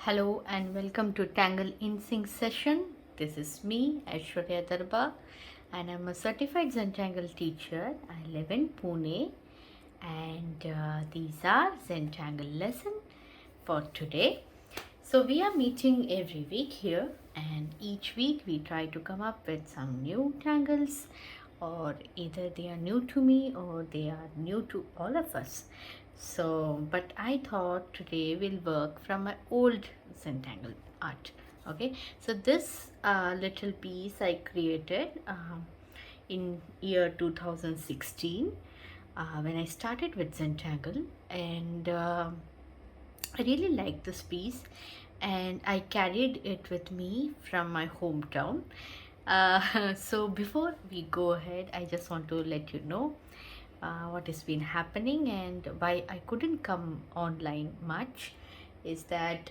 Hello and welcome to Tangle InSync Session. This is me, Aishwarya Darba, and I'm a certified Zentangle teacher. I live in Pune, and these are Zentangle lesson for today. So we are meeting every week here, and each week we try to come up with some new tangles, or either they are new to me or they are new to all of us. So, but I thought today we'll work from my old Zentangle art. Okay, so this little piece I created in year 2016 when I started with Zentangle, and I really liked this piece, and I carried it with me from my hometown. So before we go ahead, I just want to let you know what has been happening and why I couldn't come online much. Is that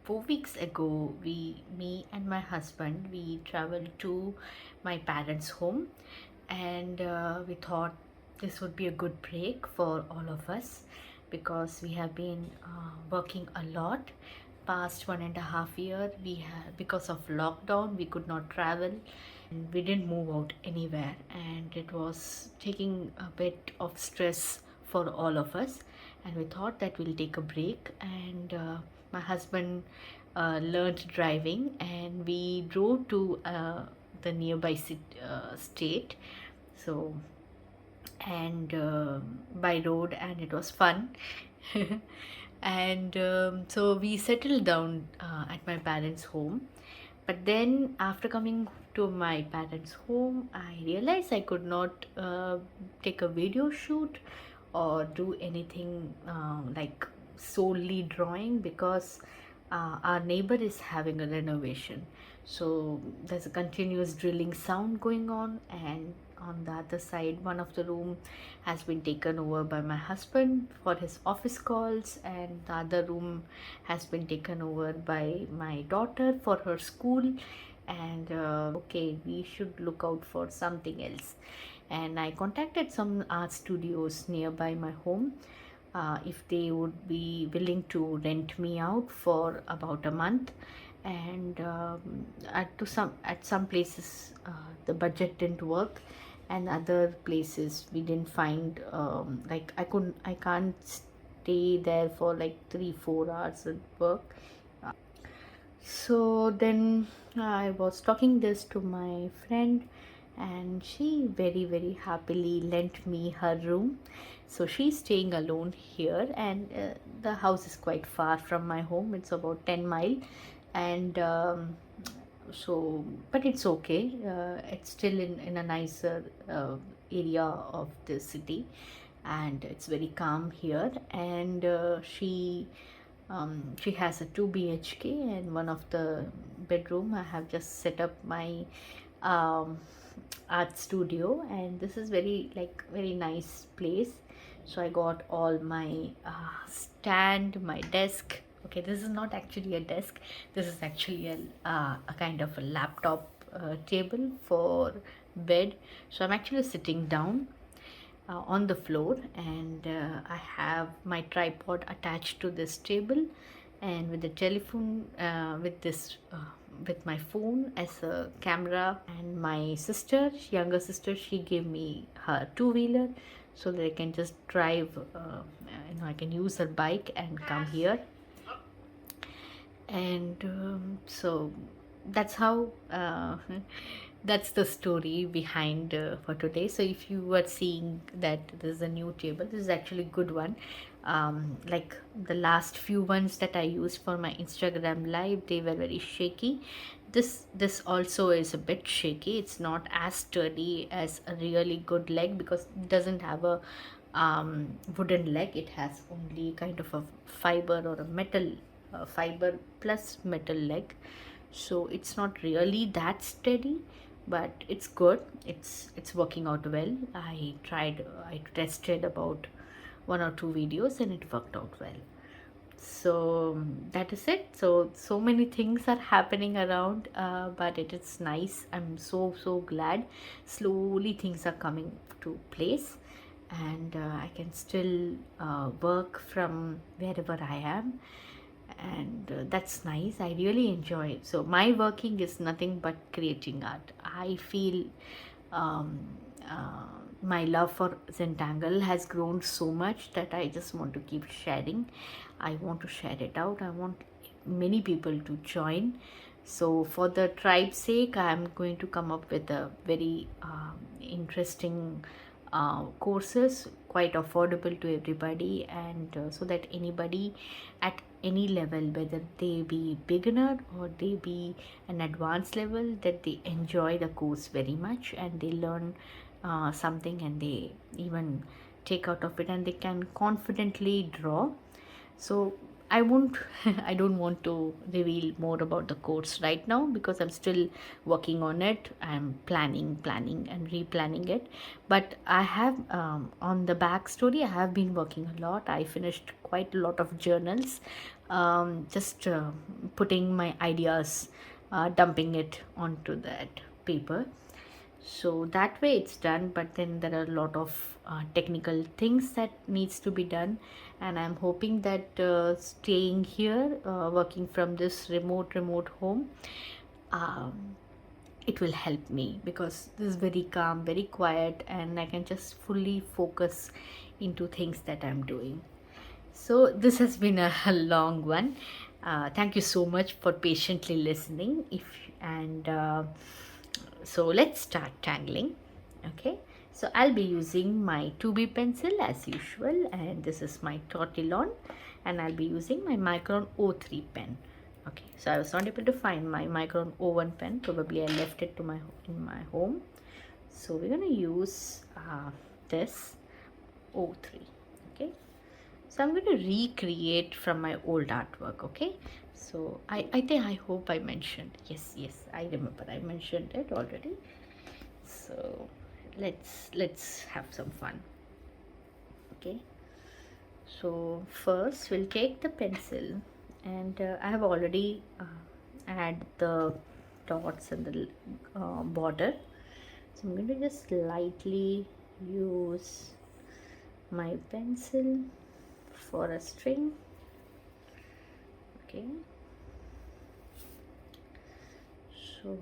4 weeks ago, me and my husband, we traveled to my parents' home, and we thought this would be a good break for all of us because we have been working a lot past 1.5 year. We have, because of lockdown, we could not travel and we didn't move out anywhere, and it was taking a bit of stress for all of us, and we thought that we'll take a break. And my husband learned driving, and we drove to the nearby state, so, and by road, and it was fun. And so we settled down at my parents' home. But then after coming to my parents' home, I realized I could not take a video shoot or do anything like solely drawing, because our neighbor is having a renovation. So there's a continuous drilling sound going on, and on the other side, one of the room has been taken over by my husband for his office calls, and the other room has been taken over by my daughter for her school. And okay, we should look out for something else. And I contacted some art studios nearby my home, if they would be willing to rent me out for about a month. And at some places the budget didn't work, and other places we didn't find, like I can't stay there for like 3-4 hours at work. So then I was talking this to my friend, and she very happily lent me her room. So she's staying alone here, and the house is quite far from my home. It's about 10 mile, and so, but it's okay. It's still in a nicer area of the city, and it's very calm here. And she has a 2 BHK, and one of the bedroom I have just set up my um, art studio, and this is very nice place. So I got all my stand, my desk. Okay, this is not actually a desk. This is actually a kind of a laptop table for bed. So I'm actually sitting down on the floor, and I have my tripod attached to this table, and with the telephone, with my phone as a camera. And my sister, younger sister, she gave me her two-wheeler so that I can just drive, I can use her bike and come here. And so that's how that's the story behind for today. So if you are seeing that this is a new table, this is actually a good one. Like the last few ones that I used for my Instagram live, they were very shaky. This also is a bit shaky. It's not as sturdy as a really good leg, because it doesn't have a wooden leg. It has only kind of a fiber or a metal fiber plus metal leg. So it's not really that steady, but it's good. It's working out well. I tested about 1 or 2 videos, and it worked out well. So that is it. So many things are happening around, but it is nice. I'm so glad. Slowly things are coming to place, and I can still work from wherever I am. and that's nice. I really enjoy it. So my working is nothing but creating art. I feel um, uh, my love for Zentangle has grown so much that I just want to keep sharing. I want to share it out. I want many people to join. So for the tribe's sake, I am going to come up with a very interesting courses, quite affordable to everybody, and so that anybody at any level, whether they be beginner or they be an advanced level, that they enjoy the course very much and they learn something, and they even take out of it and they can confidently draw. So I won't I don't want to reveal more about the course right now because I'm still working on it. I'm planning and replanning it. But I have on the backstory, I have been working a lot. I finished quite a lot of journals, just putting my ideas, dumping it onto that paper. So that way it's done, but then there are a lot of technical things that needs to be done, and I'm hoping that staying here, working from this remote home, um, it will help me because this is very calm, very quiet, and I can just fully focus into things that I'm doing. So this has been a long one. Thank you so much for patiently listening. If and So let's start tangling. Okay, so I'll be using my 2B pencil as usual, and this is my Tortillon, and I'll be using my Micron O3 pen. Okay, so I was not able to find my Micron O1 pen. Probably I left it to in my home. So we're gonna use this O3. Okay, so I'm going to recreate from my old artwork. Okay, so I think, I hope I mentioned, yes, I remember I mentioned it already. So let's have some fun. Okay, so first we'll take the pencil, and I have already add the dots and the border. So I'm going to just lightly use my pencil for a string. Okay, so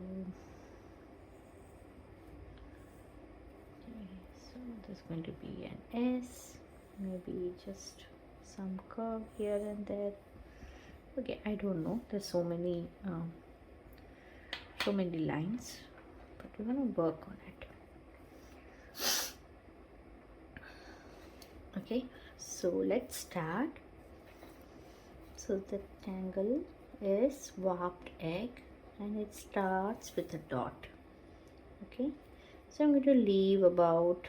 there's going to be an S, maybe just some curve here and there. Okay, I don't know, there's so many lines, but we're going to work on it. Okay, so let's start. So the tangle is warped egg, and it starts with a dot. Okay, so I'm going to leave about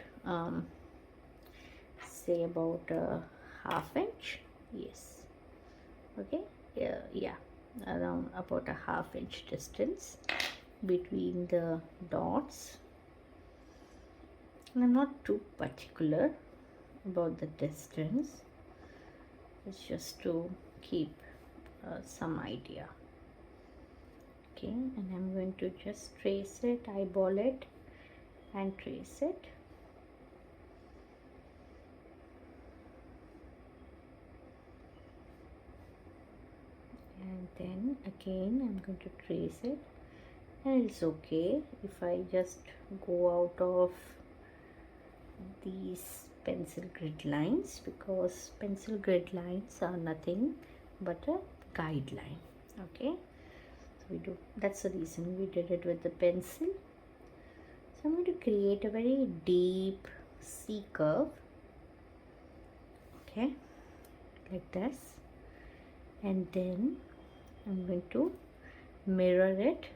say about a ½ inch. Yes, okay, yeah, around about a ½ inch distance between the dots. And I'm not too particular about the distance, it's just to keep some idea. Okay, and I'm going to just trace it, eyeball it and trace it. And then again I'm going to trace it, and it's okay if I just go out of these pencil grid lines, because pencil grid lines are nothing but a guideline. Okay, so we do, that's the reason we did it with the pencil. So I'm going to create a very deep C curve, okay, like this, and then I'm going to mirror it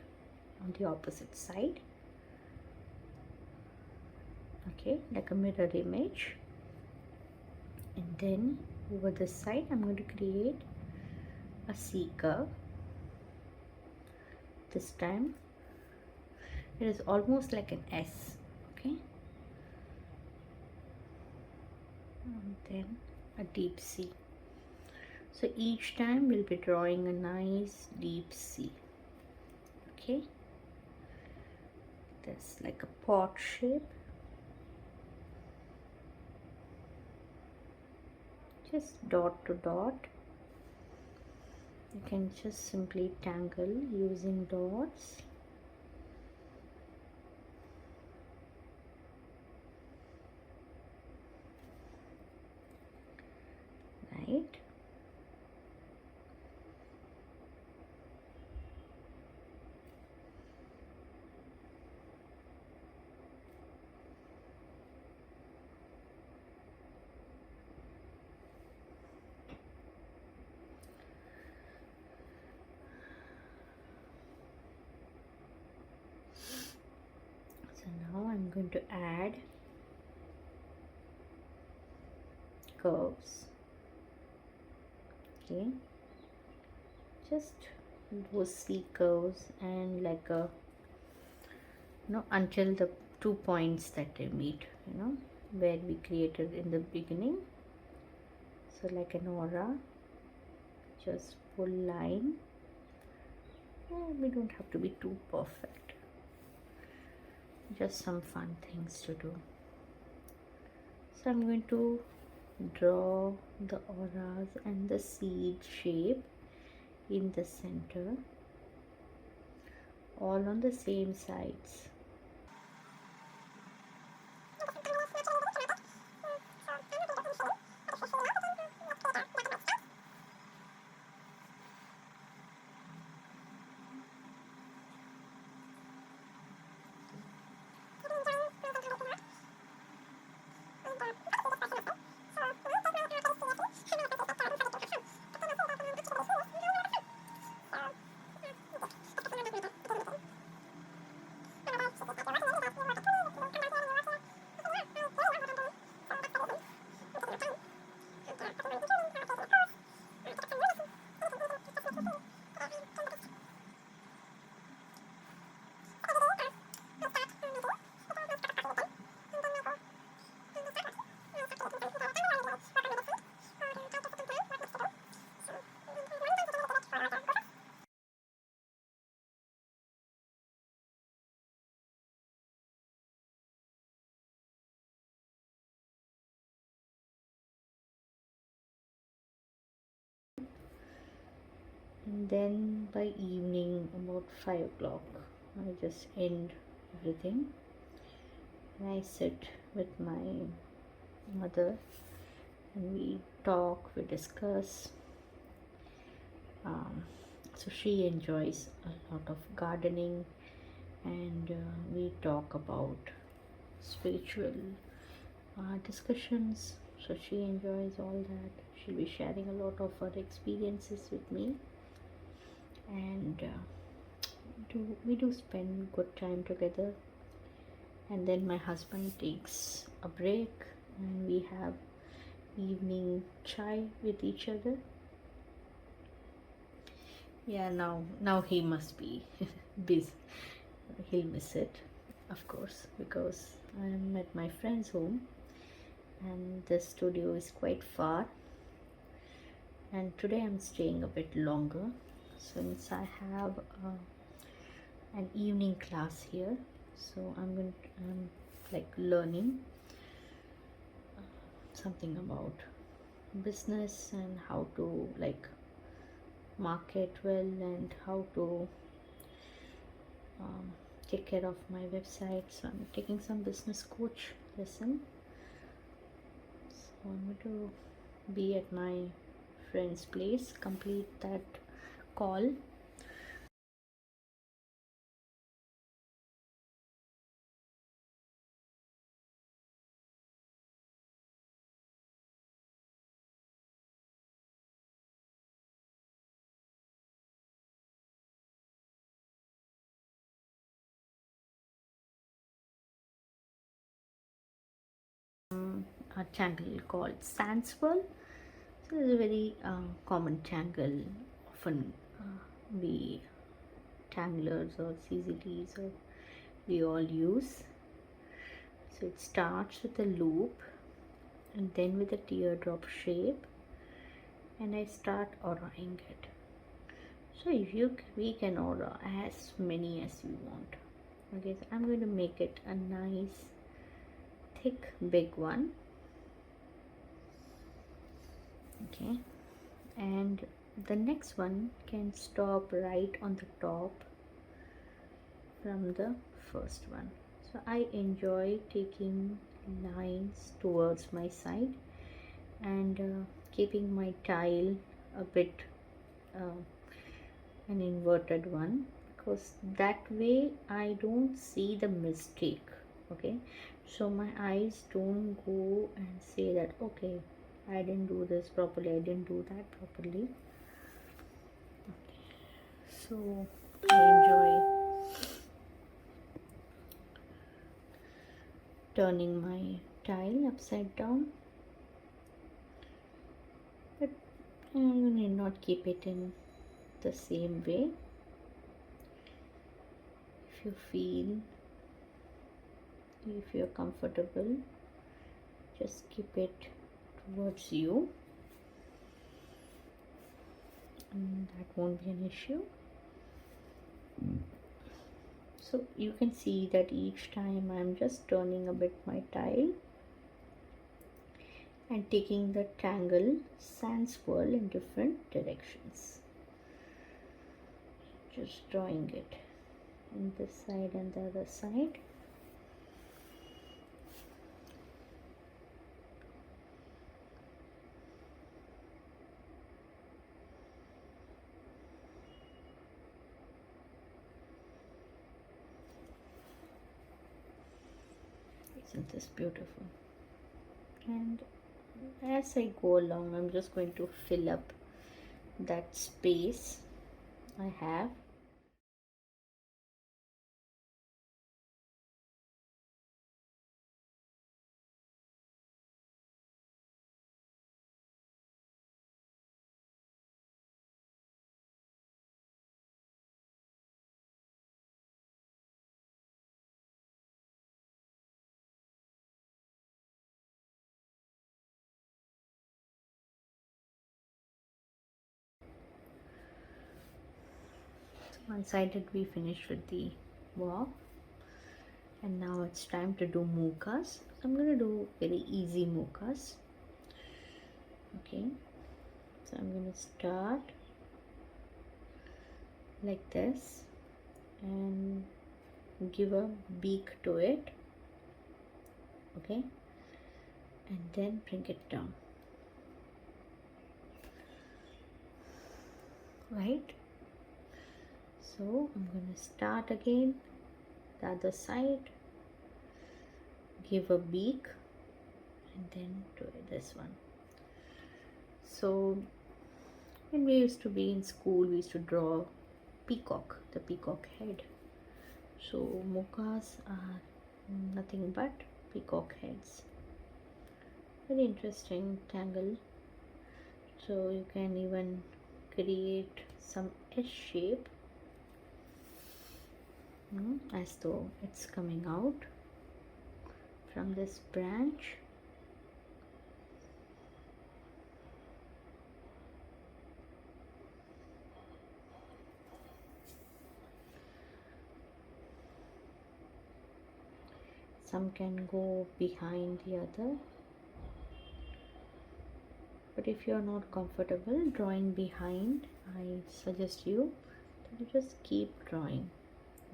on the opposite side. Okay, like a mirror image. And then over this side I'm going to create a C curve. This time it is almost like an S. Okay, and then a deep C. So each time we'll be drawing a nice deep C. Okay, this like a pot shape. Just dot to dot, You can just simply tangle using dots. Right? So now I'm going to add curves. Okay, just those C curves and like a until the 2 points that they meet, where we created in the beginning. So like an aura, just full line. We don't have to be too perfect, just some fun things to do. So I'm going to draw the auras and the seed shape in the center, all on the same sides. And then by evening about 5 o'clock I just end everything and I sit with my mother and we talk, we discuss. So she enjoys a lot of gardening and we talk about spiritual discussions. So she enjoys all that. She'll be sharing a lot of her experiences with me, and we do spend good time together. And then my husband takes a break and we have evening chai with each other. Yeah, now he must be busy. He'll miss it, of course, because I'm at my friend's home and the studio is quite far, and today I'm staying a bit longer since I have an evening class here. So I'm like learning something about business and how to like market well and how to take care of my website. So I'm taking some business coach lesson. So I'm going to be at my friend's place, complete that call. A tangle called SANDSWIRL. So this is a very common tangle. Often we tanglers or CZTs or we all use. So it starts with a loop and then with a teardrop shape, and I start auraing it. So we can aura as many as you want. Okay, so I'm going to make it a nice thick big one. Okay, and the next one can stop right on the top from the first one. So I enjoy taking lines towards my side and keeping my tile a bit an inverted one, because that way I don't see the mistake. Okay, so my eyes don't go and say that okay, I didn't do this properly, I didn't do that properly. Okay. So I enjoy turning my tile upside down, but you need not keep it in the same way. If you feel, if you're comfortable, just keep it towards you, and that won't be an issue. So you can see that each time I'm just turning a bit my tile and taking the tangle sand swirl in different directions, just drawing it on this side and the other side. Isn't this beautiful? And as I go along, I'm just going to fill up that space I have. One sided we finished with the warp, and now it's time to do mookas. So I'm going to do very easy mookas. Okay, so I'm going to start like this and give a beak to it. Okay, and then bring it down, right? So I'm going to start again the other side, give a beak, and then do this one. So when we used to be in school, we used to draw peacock, the peacock head. So mookas are nothing but peacock heads. Very interesting tangle. So you can even create some S shape, as though it's coming out from this branch. Some can go behind the other, but if you are not comfortable drawing behind, I suggest you that you just keep drawing.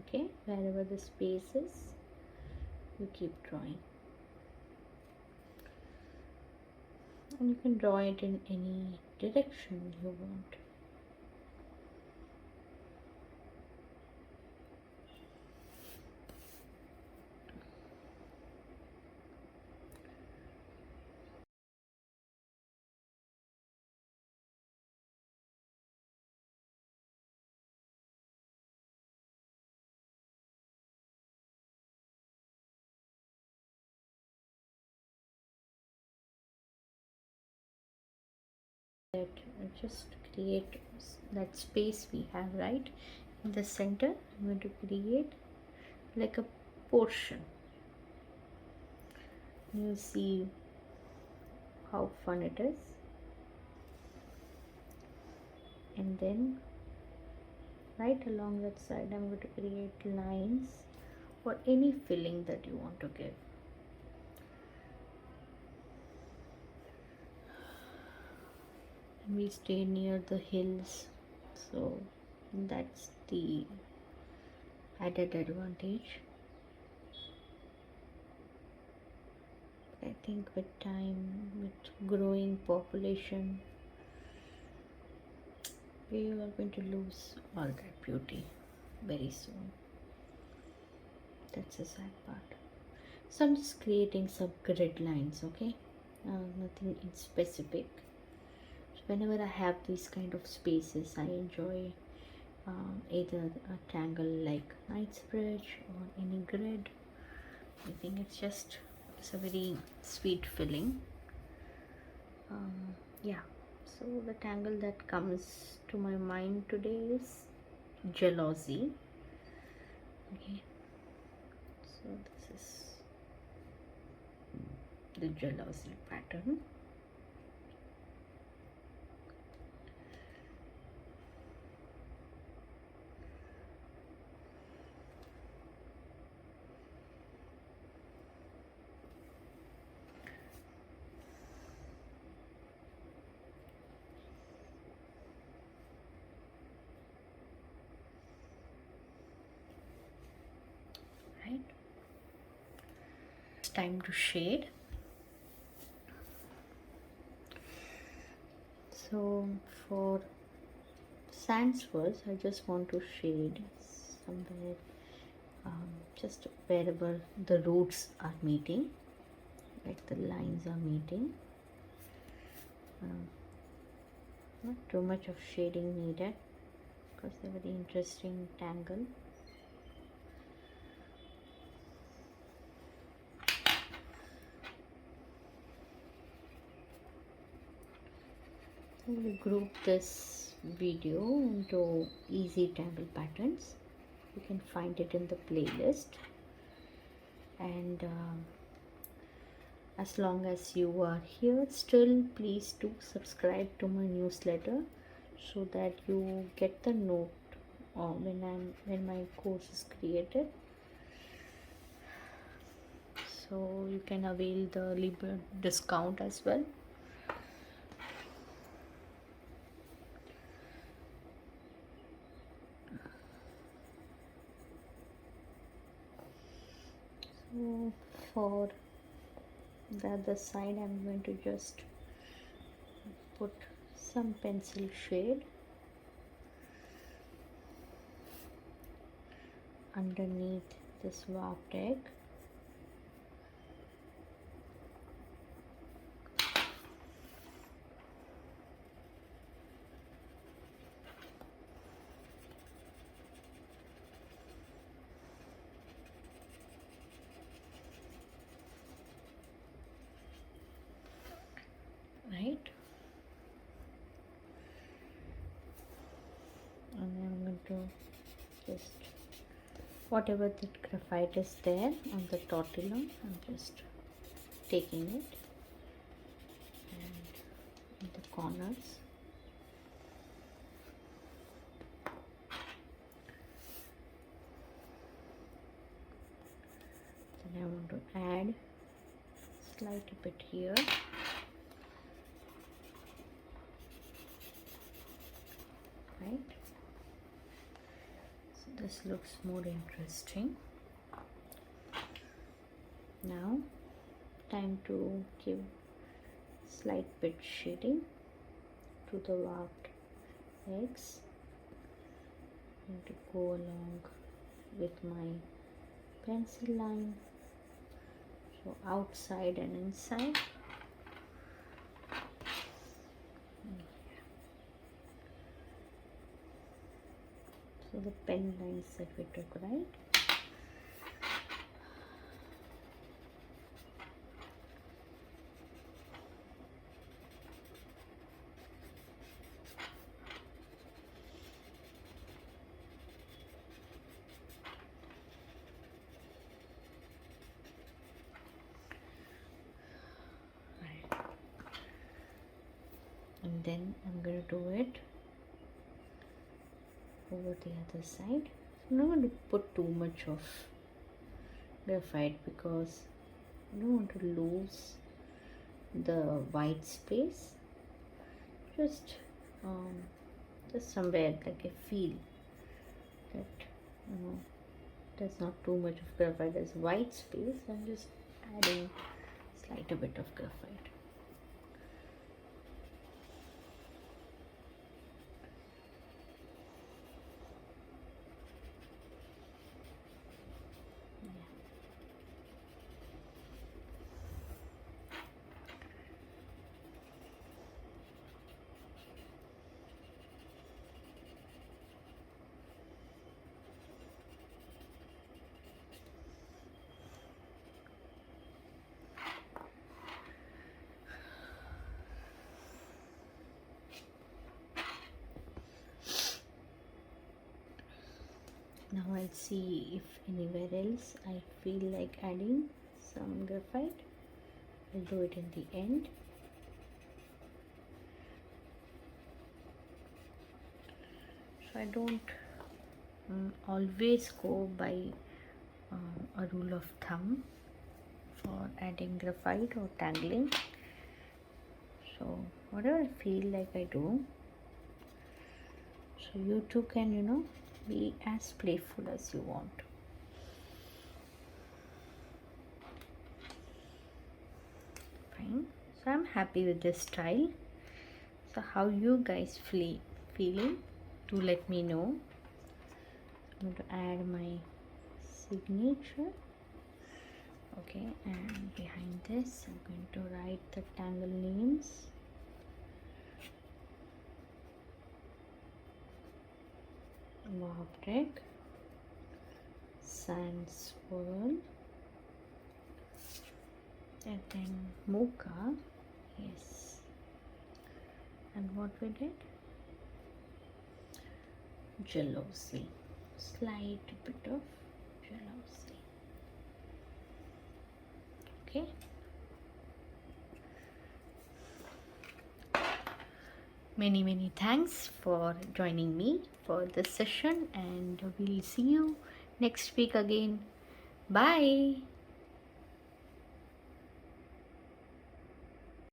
Okay, wherever the space is, you keep drawing, and you can draw it in any direction you want. That just create that space we have right in the center. I'm going to create like a portion. You see how fun it is. And then right along that side, I'm going to create lines or any filling that you want to give. We stay near the hills, so that's the added advantage. I think with time, with growing population, we are going to lose all that beauty very soon. That's the sad part. So I'm just creating some grid lines, okay? Nothing in specific. So whenever I have these kind of spaces, I enjoy either a tangle like Knightsbridge or any grid. I think it's a very sweet feeling. Yeah, so the tangle that comes to my mind today is Jalousie. Okay, so this is the Jalousie pattern. Right, it's time to shade. So for SANDSWIRLs, I just want to shade somewhere, just wherever the roots are meeting, like the lines are meeting. Not too much of shading needed because they're very interesting tangle. I will group this video into easy tangle patterns. You can find it in the playlist, and as long as you are here still, please do subscribe to my newsletter so that you get the note when my course is created, so you can avail the Libra discount as well. So for the other side, I'm going to just put some pencil shade underneath this warped egg. Right, and then I'm going to just whatever that graphite is there on the tortilla, I'm just taking it and in the corners. Then I want to add slight bit here. Right, so this looks more interesting. Now time to give slight bit shading to the warped eggs. I'm going to go along with my pencil line, so outside and inside. So the pen lines that we took, right? Right. And then I'm going to do it over the other side. So I'm not going to put too much of graphite because I don't want to lose the white space. just somewhere like I feel that there's not too much of graphite, there's white space. I'm just adding slight a bit of graphite. Now I'll see if anywhere else I feel like adding some graphite. I'll do it in the end. So I don't always go by a rule of thumb for adding graphite or tangling. So whatever I feel like I do. So you too can, be as playful as you want. Fine. So I'm happy with this style. So how you guys feeling? Do let me know. I'm going to add my signature. Okay, and behind this I'm going to write the tangle names. WARPED, SANDSWIRL, and then Mooka, yes, and what we did? Jalousie, slight bit of jalousie. Okay. Many thanks for joining me for this session, and we'll see you next week again. Bye.